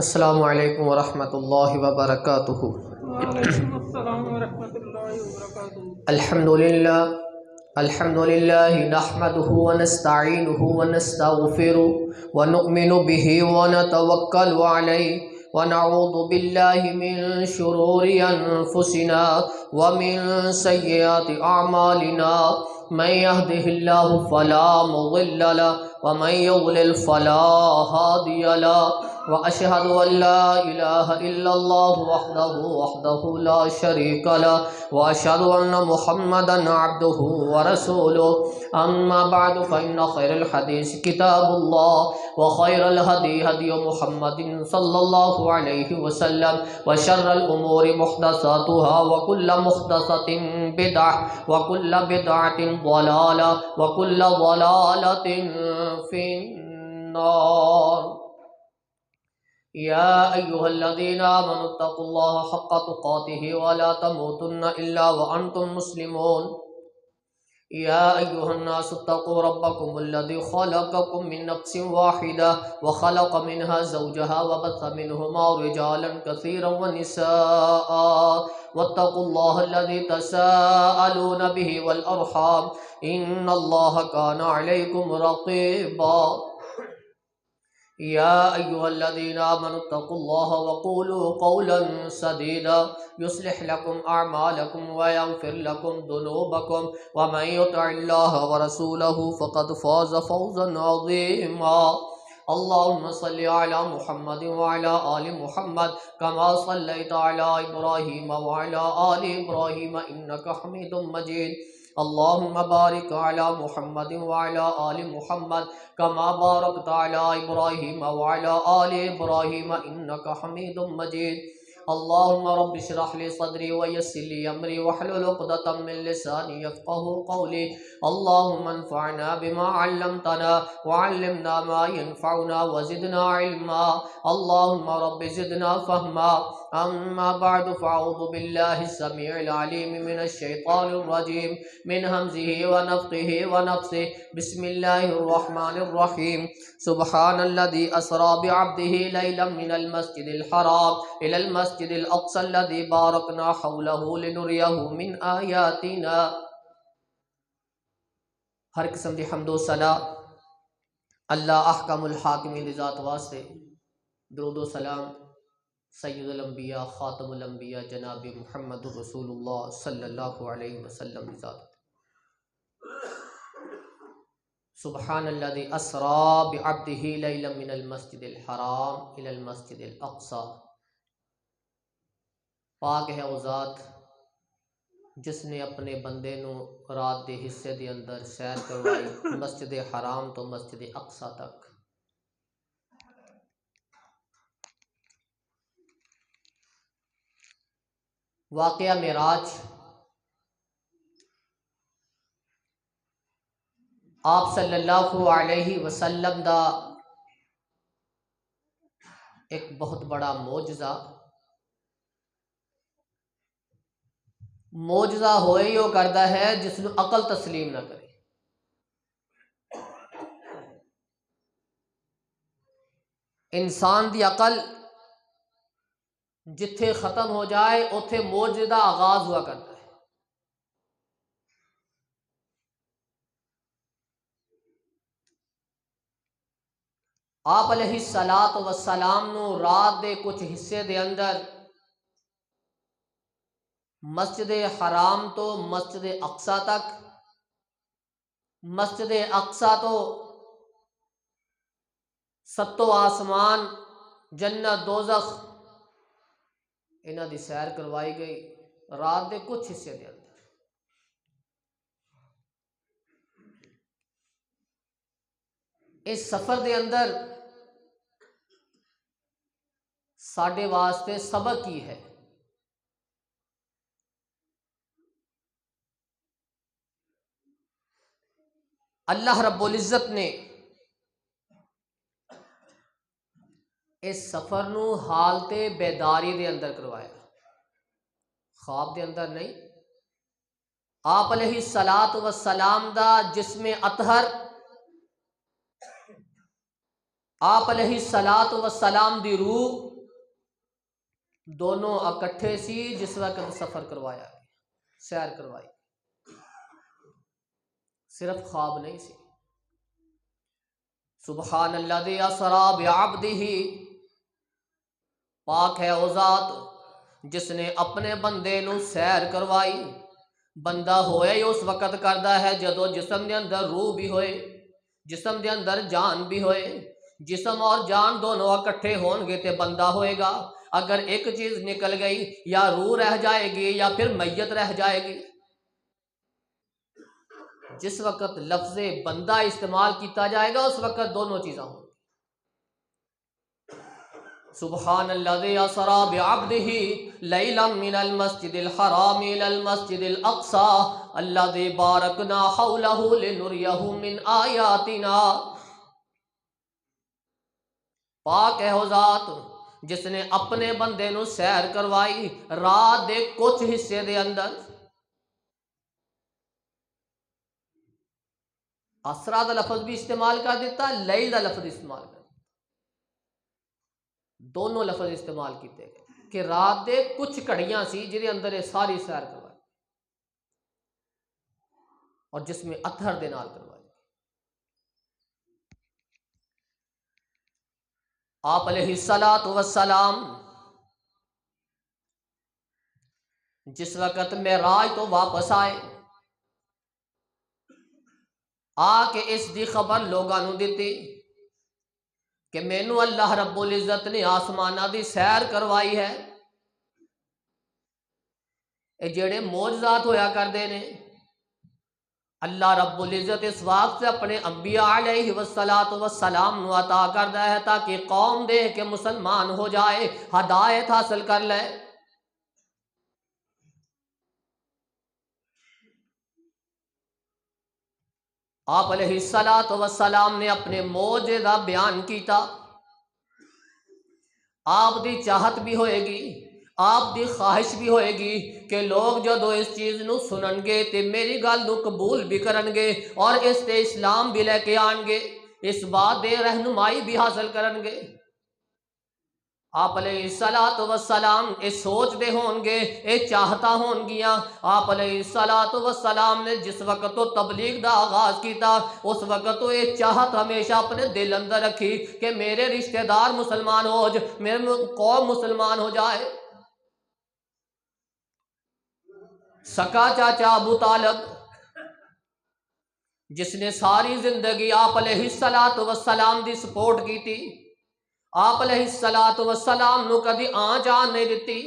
السلام علیکم ورحمۃ اللہ وبرکاتہ۔ وعلیکم السلام ورحمۃ اللہ وبرکاتہ۔ الحمد للہ نحمده ونستعینه ونستغفره ونؤمن به ونتوکل علیہ ونعوذ باللہ من شرور انفسنا ومن سیئات اعمالنا، من يهده الله فلا مضل له ومن يضلل فلا هادي له، وأشهد أن لا إله إلا الله وحده لا شريك له، وأشهد أن محمدا عبده ورسوله. أما بعد فإن خير الحديث كتاب الله، وخير الهدي هدي محمد صلى الله عليه وسلم، وشر الأمور محدثاتها، وكل محدثة بدعة، وكل بدعة ضلالة، وكل ضلالة في النار. يا أيها الذين آمنوا اتقوا الله حق تقاته ولا تموتن إلا وأنتم مسلمون. يا أيها الناس اتقوا ربكم الذي خلقكم من نفس واحدة وخلق منها زوجها وبث منهما رجالا كثيرا ونساء، واتقوا الله الذي تساءلون به والأرحام إن الله كان عليكم رقيبا. يا أيها الذين آمنوا اتقوا الله وقولوا قولا سديدا يصلح لكم أعمالكم ويغفر لكم ذنوبكم، ومن يطع الله ورسوله فقد فاز فوزا عظيما. اللهم صل على محمد وعلى آل محمد كما صليت على إبراهيم وعلى آل إبراهيم إنك حميد مجيد. اللهم بارك على محمد وعلى آل محمد كما باركت على إبراهيم وعلى آل إبراهيم إنك حميد مجيد. اللهم رب اشرح لي صدري ويسر لي أمري واحلل عقدة من لساني يفقهوا قولي. اللهم انفعنا بما علمتنا وعلمنا ما ينفعنا وزدنا علما. اللهم رب زدنا فهما. أما بعد فأعوذ بالله السميع العليم من الشيطان الرجيم من همزه ونفخه ونفثه. بسم الله الرحمن الرحيم. سبحان الذي أسرى بعبده ليلا من المسجد الحرام إلى المسجد الأقصى الذي باركنا حوله لنريه من آياتنا. ہر قسم دی حمد و ثنا اللہ احکم الحاکمین دی ذات واسطے، درود و سلام سید الانبیاء خاتم الانبیاء جناب محمد رسول اللہ صلی اللہ علیہ وسلم دی ذات. سبحان الذی اسری بعبدہ لیلا من المسجد الحرام الی المسجد الاقصی. پاک ہے وہ ذات جس نے اپنے بندے نو رات دے حصے دے اندر سیر کروائی مسجد حرام تو مسجد اقصی تک. واقعہ معراج آپ صلی اللہ علیہ وسلم دا ایک بہت بڑا معجزہ ہوئے ہی وہ کرتا ہے جس نو عقل تسلیم نہ کرے. انسان دی عقل جتھے ختم ہو جائے اتھے معجزے دا آغاز ہوا کرتا ہے. آپ علیہ الصلاۃ والسلام نو رات دے کچھ حصے دے اندر مسجد حرام تو مسجد اقصی تک، مسجد اقصی تو ستو آسمان جنت دوزخ انہاں دی سیر کروائی گئی رات دے کچھ حصے دے اندر. اس سفر دے اندر ساڈے واسطے سبق کی ہے؟ اللہ رب العزت نے اس سفر نو حالت بیداری دے اندر کروایا، خواب دے اندر نہیں. آپ علیہ الصلاۃ والسلام دا جسم اطہر آپ علیہ الصلاۃ والسلام دی روح دونوں اکٹھے سی جس وقت سفر کروایا گیا، سیر کروائی، صرف خواب نہیں سی۔ سبحان الذی اسری بعبدہ، پاک ہے وہ ذات جس نے اپنے بندے نو سیر کروائی۔ بندہ ہوئے اس وقت کردا ہے جدو جسم دے اندر روح بھی ہوئے، جسم دے اندر جان بھی ہوئے۔ جسم اور جان دونوں اکٹھے ہون گے تے بندہ ہوئے گا۔ اگر ایک چیز نکل گئی یا روح رہ جائے گی یا پھر میت رہ جائے گی۔ جس وقت لفظ بندہ استعمال کیتا جائے گا اس وقت دونوں چیزاں ہوں۔ سبحان الذی اسری بعبدہ لیلا من المسجد الحرام الی المسجد الاقصی الذی بارکنا حولہ لنریہ من آیاتنا۔ پاک ہے وہ ذات جس نے اپنے بندے نو سیر کروائی رات دے کچھ حصے دے اندر۔ اسرا دا لفظ بھی استعمال کر دیتا، لیل دا لفظ استعمال کر دیتا، دونوں لفظ استعمال کیتے گئے کہ رات دے کچھ کڑیاں سی جنہیں اندر ساری سیر کروائی اور جس میں اتھر دے نال کروائی۔ آپ علیہ الصلاۃ والسلام جس وقت معراج تو واپس آئے، آ کے اس دی خبر لوگاں نو دتی کہ مینوں اللہ رب العزت نے آسمانہ دی سیر کروائی ہے۔ اے جڑے معجزات ہویا کردے نے اللہ رب العزت اس واسطے اپنے انبیاء علیہ والسلام نو عطا کردا ہے تاکہ قوم دیکھ کے مسلمان ہو جائے، ہدایت حاصل کر لے۔ آپ علیہ الصلاۃ والسلام نے اپنے معجزے دا بیان کیتا۔ آپ دی چاہت بھی ہوئے گی، آپ دی خواہش بھی ہوئے گی کہ لوگ جدو اس چیز نو سنن گے تے میری گل نو قبول بھی کرن گے اور اس تے اسلام بھی لے کے آن گے، اس بات دے رہنمائی بھی حاصل کرن گے۔ آپ علیہ الصلاۃ والسلام اے سوچ دے ہون گے، اے چاہتا ہون گیاں۔ آپ علیہ الصلاۃ والسلام نے جس وقت تو تبلیغ دا آغاز کیتا اس وقت تو اے چاہت ہمیشہ اپنے دل اندر رکھی کہ میرے رشتہ دار مسلمان ہو جائے، میرے قوم مسلمان ہو جائے۔ سکا چاچا ابو طالب جس نے ساری زندگی آپ علیہ الصلاۃ والسلام دی سپورٹ کی تھی، آپ علیہ الصلاۃ والسلام نو کدی آن جان نہیں دیتی،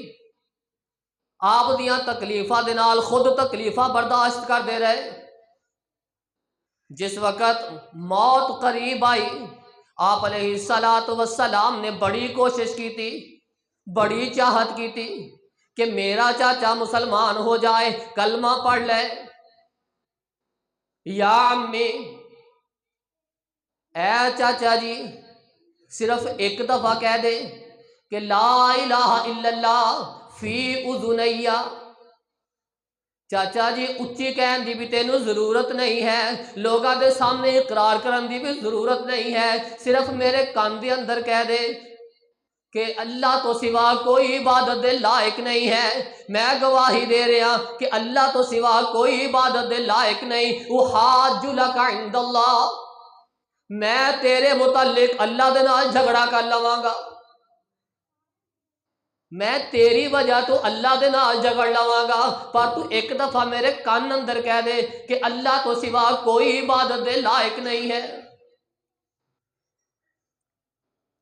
آپ دیاں تکلیفاں دے نال خود تکلیفاں برداشت کر دے رہے۔ جس وقت موت قریب آئی آپ علیہ الصلاۃ والسلام نے بڑی کوشش کی تھی، بڑی چاہت کی تھی کہ میرا چاچا مسلمان ہو جائے، کلمہ پڑھ لے۔ یا امی، اے چاچا جی صرف ایک دفعہ کہہ دے کہ لا الہ الا اللہ فی اذنیا۔ چاچا جی اچھی کہن دی بھی تینوں ضرورت نہیں ہے، لوگاں دے سامنے اقرار کرن دی بھی ضرورت نہیں ہے، صرف میرے کان دے اندر کہہ دے کہ اللہ تو سوا کوئی عبادت دے لائق نہیں ہے۔ میں گواہی دے رہا کہ اللہ تو سوا کوئی عبادت دے لائق نہیں۔ احاج لک عند اللہ، میں تیرے متعلق اللہ دے نال جھگڑا کر لواں گا، میں تیری وجہ تو اللہ دے نال جھگڑ لواں گا، پر تو ایک دفعہ میرے کان اندر کہہ دے کہ اللہ تو سوا کوئی عبادت دے لائق نہیں ہے۔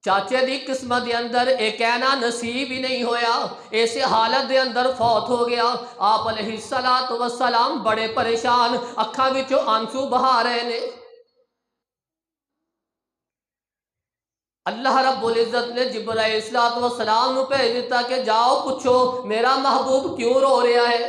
چاچے دی قسمت دے اندر ایک کہنا نصیب ہی نہیں ہویا، ایسے حالت دے اندر فوت ہو گیا۔ آپ علیہ الصلاۃ والسلام بڑے پریشان، اکھاں وچوں آنسو بہا رہے نے۔ اللہ رب العزت نے جبرائیل الصلاۃ والسلام نو بھیج دیتا کہ جاؤ پوچھو میرا محبوب کیوں رو رہا ہے۔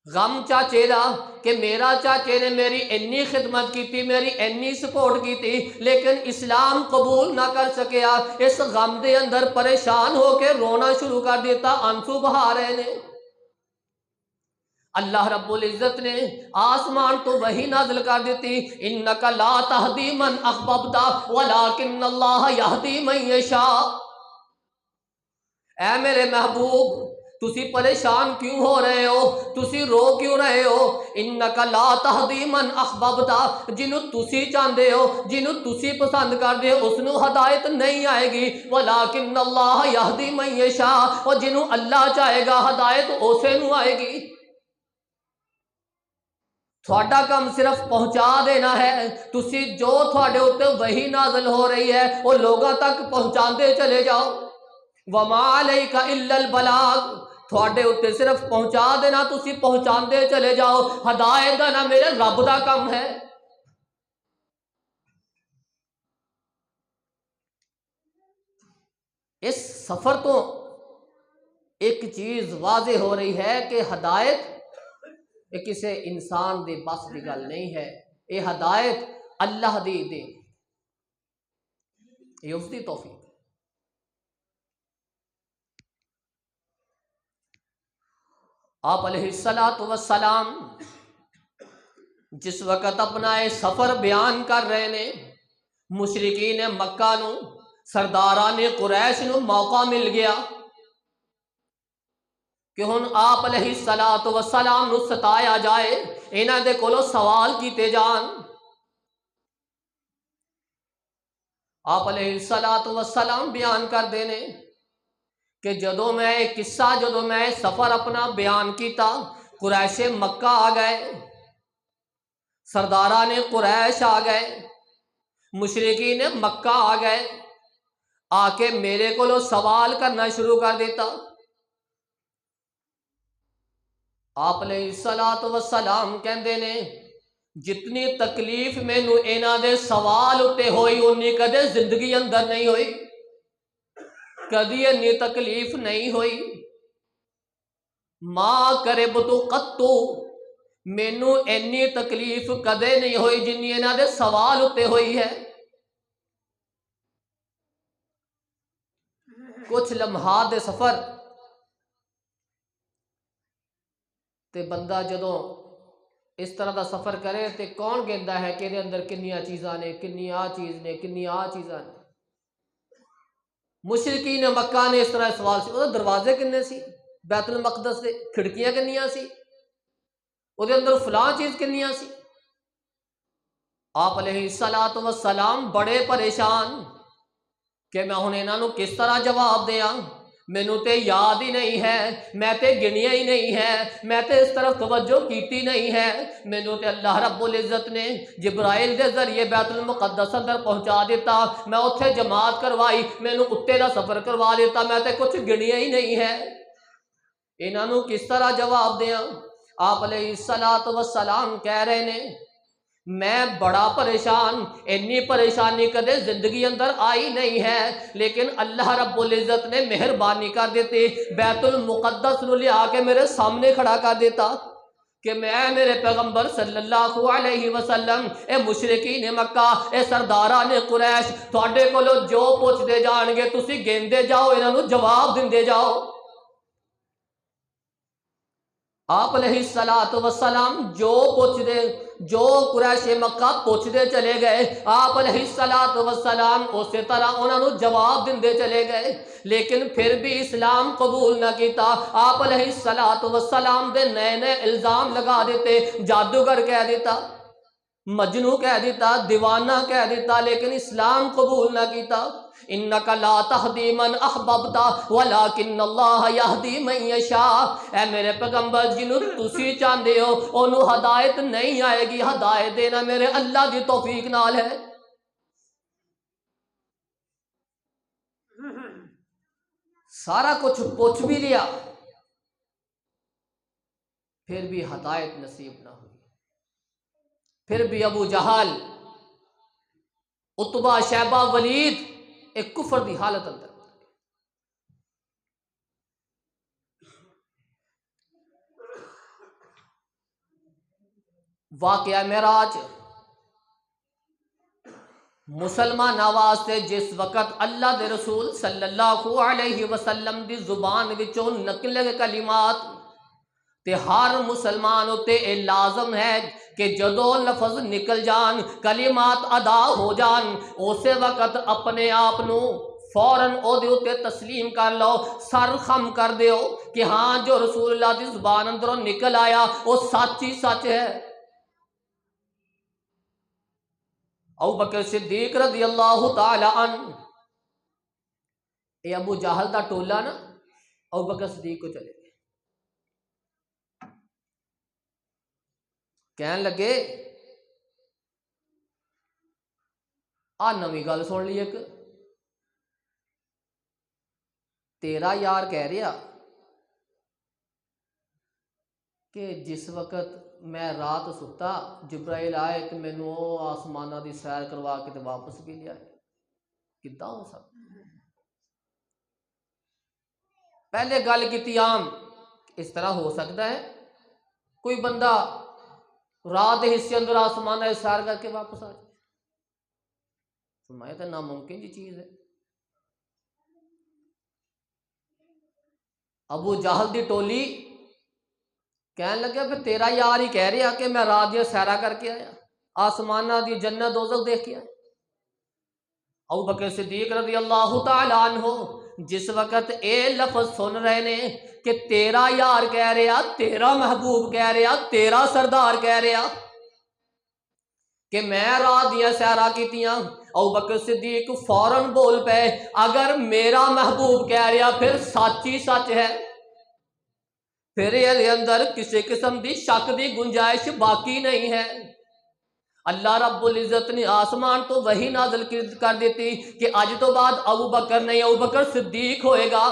غم چاچے دا کہ میرا چاچے نے میری انی خدمت کی تھی، میری انی سپورٹ کی تھی، لیکن اسلام قبول نہ کر سکیا۔ اس غم دے اندر پریشان ہو کے رونا شروع کر دیتا، آنسو بہا رہے نے۔ اللہ رب العزت نے آسمان تو وہی نازل کر دیتی، انک لا تہدی من احببت ولکن اللہ یہدی من یشاء۔ اے میرے محبوب، تسی پریشان کیوں ہو رہے ہو، تسی رو کیوں رہے ہو؟ انک لا تہدی من احببت، جنوں تسی چاہندے ہو، جنوں تسی پسند کردے ہو، اس نو ہدایت نہیں آئے گی، ولکن اللہ یہدی من یشاء، اور جنوں اللہ چاہے گا ہدایت اسے نو آئے گی۔ تھوڑا کام صرف پہنچا دینا ہے، تسی جو تھوڑے اوتے وہی نازل ہو رہی ہے وہ لوگوں تک پہنچاندے چلے جاؤ۔ وما علیک الا البلاغ، تھوڑے اوتے صرف پہنچا دینا، تسی پہنچاندے چلے جاؤ، ہدایت دینا میرے رب دا کم ہے۔ اس سفر تو ایک چیز واضح ہو رہی ہے کہ ہدایت یہ کسی انسان دے بس دی گل نہیں ہے، یہ ہدایت اللہ دی دے، یہ اس دی توفیق۔ آپ علیہ السلام جس وقت اپنا یہ سفر بیان کر رہے نے، مشرکین مکہ نو، سرداران قریش نو موقع مل گیا کہ ہن آپ علیہ السلام نو ستایا جائے، انہاں دے کولوں سوال کیتے جان۔ آپ علیہ السلام بیان کر دینے کہ جدوں میں سفر اپنا بیان کیتا، قریش مکہ آ گئے، سرداران قریش آ گئے، مشرکین مکہ آ گئے، آ کے میرے کولوں سوال کرنا شروع کر دیتا۔ آپ علیہ السلام کہندے نے جتنی تکلیف مینوں انہاں دے سوال اتے ہوئی انی کدے زندگی اندر نہیں ہوئی، کدی انی تکلیف نہیں ہوئی۔ ما کربتو قطو، مینوں اینی تکلیف کدے نہیں ہوئی جنی انہاں دے سوال اتے ہوئی ہے۔ کچھ لمحات دے سفر تے بندہ جدوں اس طرح دا سفر کرے تے کون کہندا ہے کہ یہ اندر کنیاں چیزاں نے، کنی آ چیز نے، کنی آ چیزاں نے۔ مشرکین مکہ نے اس طرح سوال سی، وہ دروازے کنے سی بیت المقدس دے، کھڑکیاں کنیاں سی، وہ دے اندر فلاں چیز کنیاں سی۔ آپ علیہ السلام بڑے پریشان کہ میں ہن انہاں نو کس طرح جواب دیاں، مینوں تے یاد ہی نہیں ہے، میں تے گنیا ہی نہیں ہے، میں تے اس طرف توجہ کیتی نہیں ہے۔ مینوں تے اللہ رب العزت نے جبرائیل دے ذریعے بیت المقدس اندر پہنچا دیتا، میں اتھے جماعت کروائی، مینوں اتے دا سفر کروا دیتا، میں تے کچھ گنیا ہی نہیں ہے، انہاں نو کس طرح جواب دیاں؟ آپ علیہ السلام کہہ رہے نے میں بڑا پریشان، اتنی پریشانی کدے زندگی اندر آئی نہیں ہے، لیکن اللہ رب العزت نے مہربانی کر دیتی، بیت المقدس نو لیا کے میرے سامنے کھڑا کر دیتا کہ میں میرے پیغمبر صلی اللہ علیہ وسلم، اے مشرکین مکہ، اے سرداران قریش، تھوڑے کولو جو پوچھ دے جان گے تسی گیندے جاؤ، انہاں نو جواب دیندے جاؤ۔ آپ علیہ السلام جو پوچھ دے، جو قریش مکہ پوچھ دے چلے گئے، آپ علیہ السلام اسی طرح انہوں نے جواب دیندے چلے گئے، لیکن پھر بھی اسلام قبول نہ کیتا۔ آپ علیہ السلام دے نئے نئے الزام لگا دیتے، جادوگر کہہ دیتا، مجنو کہہ دیتا، دیوانہ کہہ دیتا، لیکن اسلام قبول نہ کیتا۔ انک لا تہدی من احببت ولکن اللہ یہدی من یشاء، اے میرے پیغمبر جنوں تسی چاہندے ہو انہوں ہدایت نہیں آئے گی، ہدایت دینا میرے اللہ دی توفیق نال ہے۔ سارا کچھ پوچھ بھی لیا پھر بھی ہدایت نصیب نہ ہوئی، پھر بھی ابو جہل، عتبہ، شیبہ، ولید ایک کفر دی حالت اندر۔ واقعہ معراج، مسلمان واسطے جس وقت اللہ دے رسول صلی اللہ علیہ وسلم دی زبان وچوں نکلے کلمات تے ہر مسلمان اتے اے لازم ہے کہ جدو لفظ نکل جان، کلمات ادا ہو جان، اسے وقت اپنے آپ نو فوراً او دے اتے تسلیم کر لو، سر خم کر دیو کہ ہاں جو رسول اللہ دی زبان اندروں نکل آیا وہ سچ ہی سچ ہے۔ ابو بکر صدیق رضی اللہ تعالی عنہ، اے ابو جہل دا ٹولا نا ابو بکر صدیق کو چلے گئے، کہن لگے آ نویں گل سن لی، ایک تیرا یار کہہ رہا کہ جس وقت میں رات ستا جبرائیل آئے تو مینوں آسمانہ دی سیر کروا کے تے واپس بھی لیا، کداں ہو سکتا؟ پہلے گل کیتی عام، اس طرح ہو سکتا ہے کوئی بندہ رات کے حصے اندر آسمانہ دی سیر کر کے واپس آ جائے؟ فرمایا تو ناممکن جی چیز ہے۔ ابو جہل دی ٹولی کہنے لگا پھر تیرا یار ہی کہہ رہا کہ میں رات دیا سیرا کر کے آیا، آسمانہ دی جنت دوزخ دیکھ کے آیا۔ ابو بکر صدیق رضی اللہ تعالی عنہ جس وقت اے لفظ سن رہے نے کہ تیرا یار کہہ رہا، تیرا محبوب کہہ رہا، تیرا سردار کہہ رہا کہ میں رات دیا سیرا کیتیاں، ابو بکر صدیق فوراً بول پے اگر میرا محبوب کہہ رہا پھر سچ ہی سچ ہے، پھر یہ اندر کسی قسم دی شک دی گنجائش باقی نہیں ہے۔ اللہ رب العزت نے آسمان تو وہی نازل کر دیتی کہ اج تو بعد ابو بکر نہیں، ابو بکر صدیق ہوئے گا۔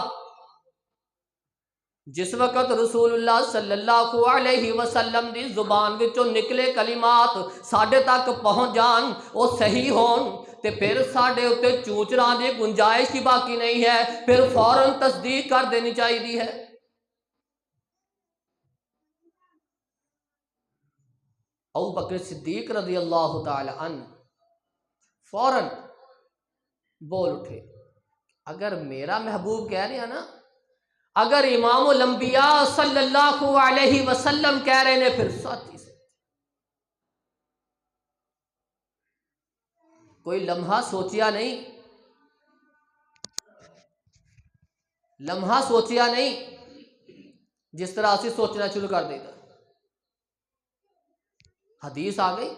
جس وقت رسول اللہ صلی اللہ علیہ وسلم دی زبان وچوں نکلے کلمات ساڈے تک پہنچ جان، وہ صحیح ہون تے پھر ساڈے اتے چوچراں دی گنجائش ہی باقی نہیں ہے، پھر فوراً تصدیق کر دینی چاہیے ہے۔ ابو بکر صدیق رضی اللہ تعالی عنہ فوراً بول اٹھے اگر میرا محبوب کہہ رہے ہیں نا، اگر امام الانبیاء صلی اللہ علیہ وسلم کہہ رہے ہیں پھر سچ ہی سچ۔ کوئی لمحہ سوچیا نہیں، لمحہ سوچیا نہیں جس طرح اسی سوچنا شروع کر دیتا۔ حدیث آ گئی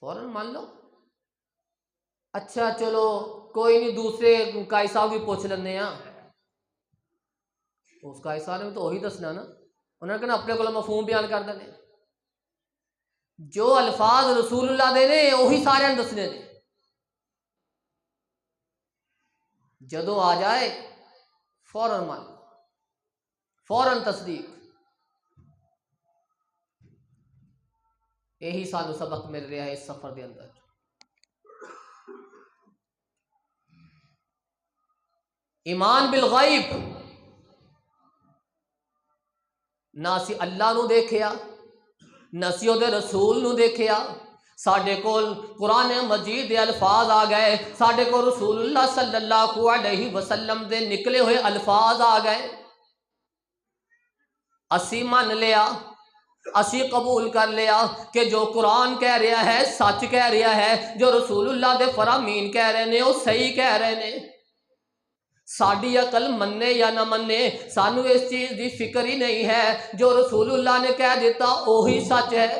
فوراً مان لو، اچھا چلو کوئی نہیں دوسرے قائی صاحب بھی پوچھ لینے ہاں، اس قائی صاحب نے تو وہی دسنا نا، انہوں نے کہنا اپنے کو مفہوم بیان کر دینے، جو الفاظ رسول اللہ دے نے وہی سارے دسنے نے، جدو آ جائے فوراً مان لو، فوراً تصدیق۔ یہی سانو سبق مل رہا ہے اس سفر دے اندر۔ ایمان بالغیب، نہ اسی اللہ نو دیکھیا نہ اسی او دے رسول نو دیکھیا، ساڈے کول قرآن مجید دے الفاظ آ گئے، ساڈے کول رسول اللہ صلی اللہ علیہ وسلم دے نکلے ہوئے الفاظ آ گئے، اسی من لیا، اسی قبول کر لیا کہ جو قرآن کہہ رہا ہے سچ کہہ رہا ہے، جو رسول اللہ دے فرامین کہہ رہے نے وہ صحیح کہہ رہے نے۔ ساڈی عقل مننے یا نہ مننے، سانو اس چیز دی فکر ہی نہیں ہے، جو رسول اللہ نے کہہ دیتا وہی سچ ہے۔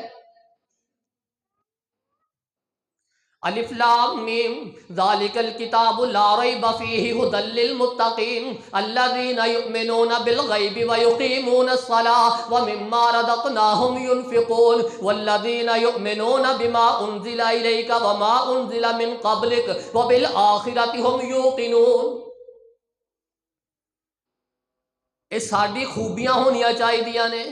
الف لام میم ذالک الکتاب لا ریب فیہ ھدی للمتقین الذین یؤمنون بالغیب ویقیمون الصلاۃ ومما رزقناہم ینفقون والذین یؤمنون بما انزل الیک وما انزل من قبلک وبالآخرۃ ھم یوقنون۔ یہ ساری خوبیاں ہونیاں چاہیے نے،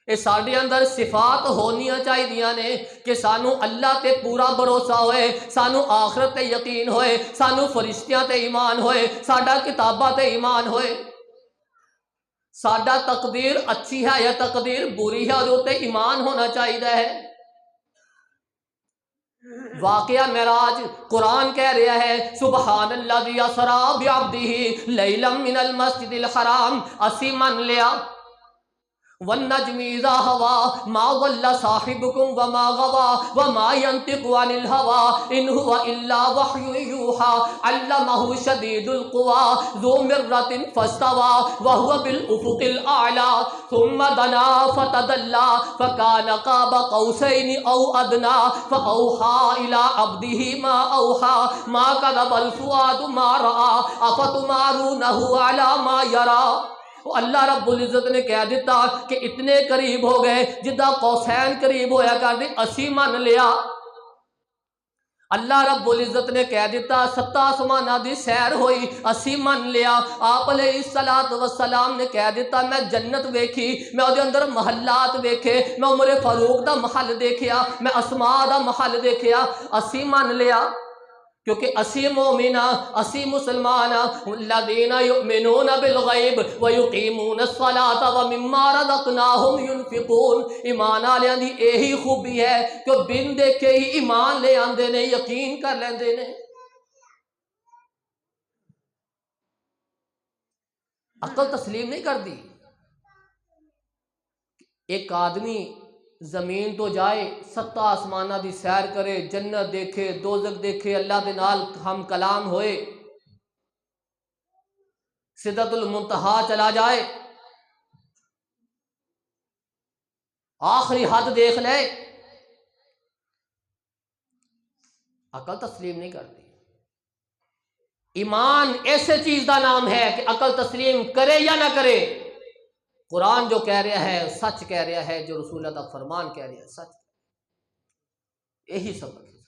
یہ سارے اندر صفات ہونیاں چاہیے نے کہ سانو اللہ تے پورا بھروسہ ہوئے، سانو آخرت تے یقین ہوئے، سانو فرشتیاں تے ایمان ہوئے، ساڈا کتاباں تے ایمان ہوئے، ساڈا تقدیر اچھی ہے یا تقدیر بری ہے وہ تے ایمان ہونا چاہیے ہے۔ واقعہ معراج قرآن کہہ رہا ہے سبحان الذی اسری بعبدہ لیلا من المسجد الحرام، اسی من لیا والنجم اذا هوى ما ضل صاحبكم وما غوى وما ينطق عن الهوى ان هو الا وحي يوحى علمه شديد القوى ذو مرة فاستوى وهو بالافق الاعلى ثم دنا فتدلى فكان قاب قوسين او ادنى فاوحى الى عبده ما اوحى ما كذب الفؤاد ما راى افتمارونه على ما يرى۔ اللہ رب العزت نے کہہ دیتا کہ اتنے قریب ہو گئے جدہ قوسین قریب ہویا کر دی اسی من لیا۔ اللہ رب العزت نے کہہ دیتا 7 آسمانہ دی سیر ہوئی اسی من لیا۔ آپ علیہ السلام نے کہہ دیتا میں جنت ویکھی، میں او دے اندر محلات ویکھے، میں عمر فاروق دا محل دیکھیا، میں اسماء دا محل دیکھیا، اسی من لیا۔ کیونکہ اسی مومنہ اسی مسلمانہ الذین یؤمنون بالغیب ویقیمون الصلاة ومما رزقناہم ینفقون۔ ایمان والےاں دی یہی خوبی ہے کہ بن دیکھے ہی ایمان لے آندے نے، یقین کر لیندے نے۔ عقل تسلیم نہیں کر دی۔ ایک آدمی زمین تو جائے 7 آسمانہ دی سیر کرے، جنت دیکھے، دوزخ دیکھے، اللہ دے نال ہم کلام ہوئے، سدرۃ المنتہا چلا جائے، آخری حد دیکھ لے، عقل تسلیم نہیں کرتی۔ ایمان ایسے چیز دا نام ہے کہ عقل تسلیم کرے یا نہ کرے، قرآن جو کہہ رہا ہے سچ کہہ رہا ہے، جو رسول اللہ کا فرمان کہہ رہا ہے سچ، یہی سبق ہے۔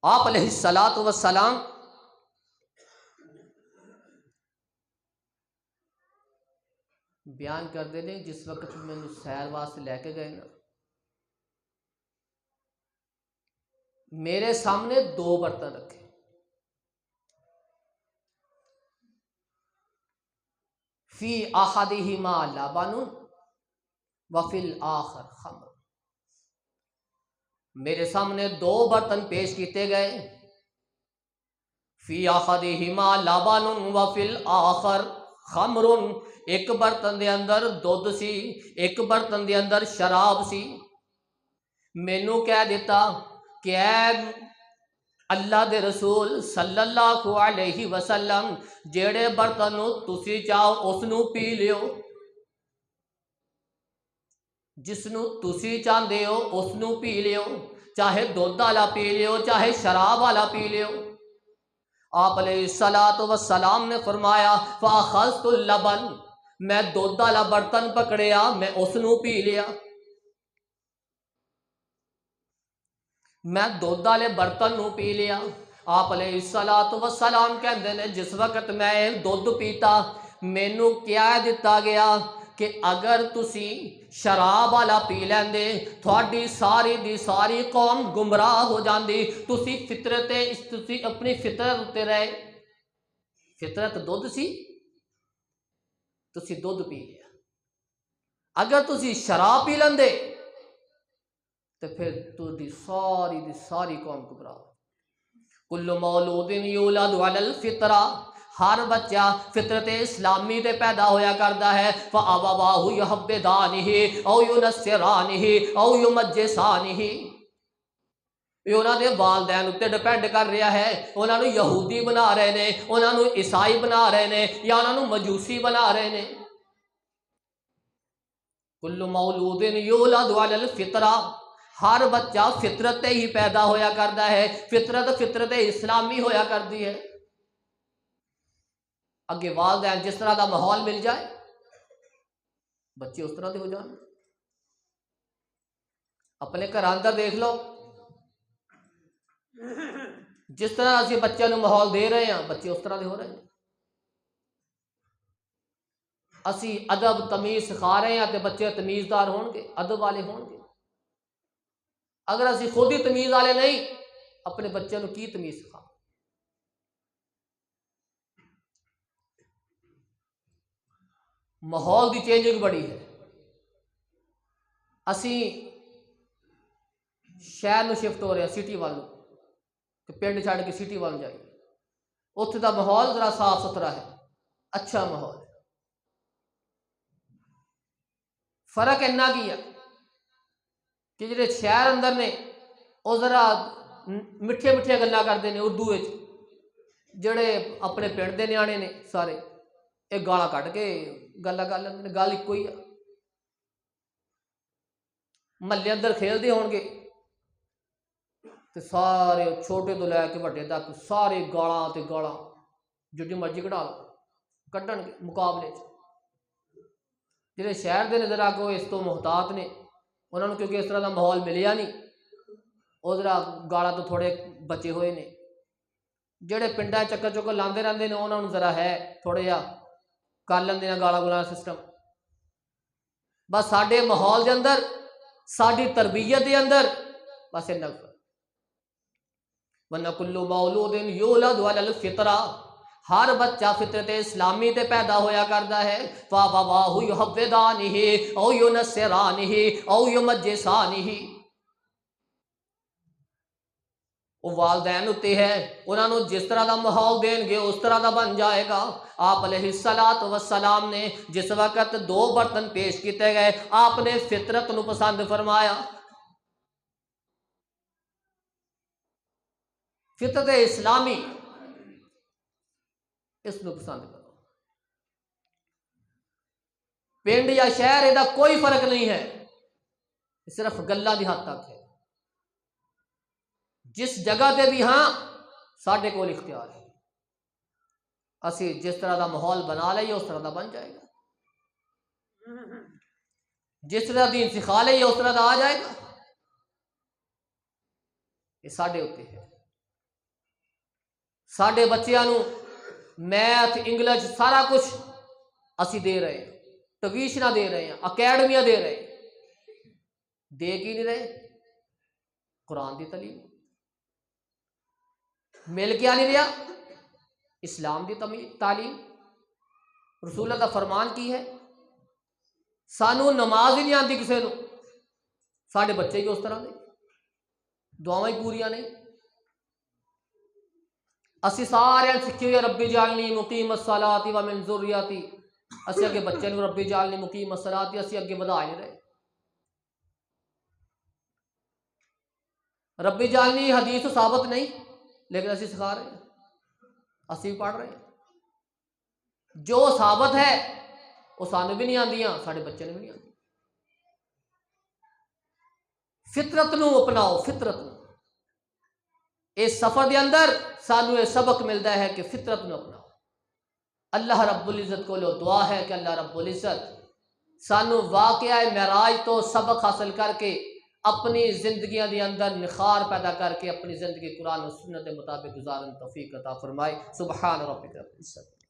آپ علیہ السلام بیان کر دے نے جس وقت میں نے سیر واسطے لے کے گئے نا، میرے سامنے 2 برتن رکھے، فی احدہما لبن وفی الآخر خمر۔ میرے سامنے 2 برتن پیش کیتے گئے، فی احدہما لبن وفی الآخر خمر، ایک برتن دے اندر دودھ سی، ایک برتن دے اندر شراب سی۔ مینوں کہہ دیتا کہ اے اللہ دے رسول صلی اللہ علیہ وسلم جیڑے برتن تسی چاہو اس نو پی لیو، جس نو تسی چاہندے ہو اس نو پی لیو، چاہے دودھ والا پی لیو چاہے شراب والا پی لیو۔ آپ علیہ السلام نے فرمایا فاخذت اللبن، میں دودھ والا برتن پکڑیا، میں اس نو پی لیا۔ میں دودھ والے برتن نو پی لیا۔ آپ علیہ السلام کہندے نے جس وقت میں دودھ پیتا مینوں کیا دتا گیا کہ اگر تسی شراب والا پی لیندے تھوڑی ساری دی ساری قوم گمراہ ہو جاندی، تسی تسی اپنی فطرت اتے رہے، فطرت دودھ سی، تسی دودھ پی لیا۔ اگر تسی شراب پی لیندے تو پھر تھی ساری قوم گمراہ۔ کل مولود یولد علی الفطرہ، ہر بچہ فطرت اسلامی تے پیدا ہویا کردا ہے، فابواہ یحودانہ او ینصرانہ او یمجسانہ، یہ انہاں دے والدین اتنے ڈپینڈ کر رہا ہے، انہاں نو یہودی بنا رہے نے، انہاں نو عیسائی بنا رہے نے، یا انہاں نو مجوسی بنا رہے نے۔ کل مولود یولد علی الفطرہ، ہر بچہ فطرت تے ہی پیدا ہویا کردا ہے، فطرت اسلامی ہویا کردی ہے۔ اگے والدین جس طرح دا ماحول مل جائے بچے اس طرح دے ہو جان۔ اپنے گھر اندر دیکھ لو، جس طرح اسی بچے نو ماحول دے رہے ہیں بچے اس طرح دے ہو رہے ہیں۔ اسی ادب تمیز سکھا رہے ہیں تے بچے تمیزدار ہون گے، ادب والے ہون گے۔ اگر اسی خود ہی تمیز والے نہیں اپنے بچے نو کی تمیز سکھا۔ ماحول دی چینجنگ بڑی ہے۔ اسی شہر نو شفٹ ہو رہے ہیں سٹی والوں، کہ پنڈ چھڑ کے سٹی وال جائیے، اتنے دا ماحول ذرا صاف ستھرا ہے، اچھا ماحول ہے۔ فرق اینا کیا کہ جڑے شہر اندر نے وہ ذرا میٹھے میٹھے گلاں کرتے ہیں اردو وچ، جڑے اپنے پنڈ دے نیانے نے سارے ایک گالاں کٹ کے گلاں کر لیندے نے، گل ایک ہی ہے۔ محلے اندر کھیلتے ہون گے تے سارے چھوٹے تو لے کے بڑے تک سارے گالاں تے گالاں جڑی مرضی کਢا لو کڈن گے مقابلے چ۔ جڑے شہر دے نظر آ اس تو محتاط نے، انہوں نے کیونکہ اس طرح دا ماحول ملیا نہیں، وہ ذرا گالاں تو تھوڑے بچے ہوئے نے۔ جڑے پنڈاں چکر چکر لاندے رہندے نے انہوں نے ذرا ہے تھوڑے جا کر لیندے نے گالاں گولاں سسٹم۔ بس ساڈے ماحول دے اندر، ساڈی تربیت دے اندر بس اتنا فرق۔ وَنَكُلُّ مَوْلُودٍ يُولَدُ عَلَى الْفِطْرَةِ، ہر بچہ فطرت اسلامی تے پیدا ہویا کردا ہے۔ فَأَبَوَاهُ يُهَوِّدَانِهِ أَوْ يُنَصِّرَانِهِ أَوْ يُمَجِّسَانِهِ، وہ والدین ہوتے ہیں، انہوں نے جس طرح دا ماحول دیں گے اس طرح دا بن جائے گا۔ آپ علیہ السلام نے جس وقت 2 برتن پیش کیتے گئے، آپ نے فطرت نو پسند فرمایا، فطرت اسلامی اس نو پسند کرو۔ پنڈ یا شہر یہ کوئی فرق نہیں ہے، صرف گلاں دی حد تک ہے۔ جس جگہ تے بھی ہاں ساڈے کول اختیار ہے، اسی جس طرح دا ماحول بنا لئیے اس طرح دا بن جائے گا، جس طرح دین سکھا لئیے اس طرح دا آ جائے گا۔ یہ ساڈے اوتے ہے۔ ساڈے بچیاں نو میتھ انگلش سارا کچھ اسی دے رہے ہیں، ٹیوشناں دے رہے ہیں، اکیڈمیاں دے رہے ہیں، دے کی نہیں رہے؟ قرآن دی تعلیم مل کیا نہیں رہا؟ اسلام دی تعلیم۔ رسول اللہ کا فرمان کی ہے، سانو نماز ہی نہیں آتی کسے نو، ساڈے بچے بھی اس طرح دے، دعاواں ہی پوریاں نہیں۔ اسی سارے سکھی ہوئے ربی جعلنی مقیم الصلاۃ ومن ذریتی، اسی اگے بچے نو ربی جعلنی مقیم الصلاۃ اسی اگے بدا نہیں رہے۔ ربی جعلنی حدیث ثابت نہیں، لیکن اسی سکھا رہے ہیں، اسی بھی پڑھ رہے ہیں۔ جو ثابت ہے وہ سانو بھی نہیں آندیاں، ساڈے بچے نے بھی نہیں آندی۔ فطرت نو اپناؤ، فطرت نو۔ اس سفر دے اندر سانو یہ سبق ملتا ہے کہ فطرت نو اپناؤ۔ اللہ رب العزت کو دعا ہے کہ اللہ رب العزت سانو واقعہ معراج تو سبق حاصل کر کے اپنی زندگیاں دے اندر نخار پیدا کر کے اپنی زندگی قرآن و سنت کے مطابق گزارن توفیق عطا فرمائے۔ سبحان ربک رب العزت۔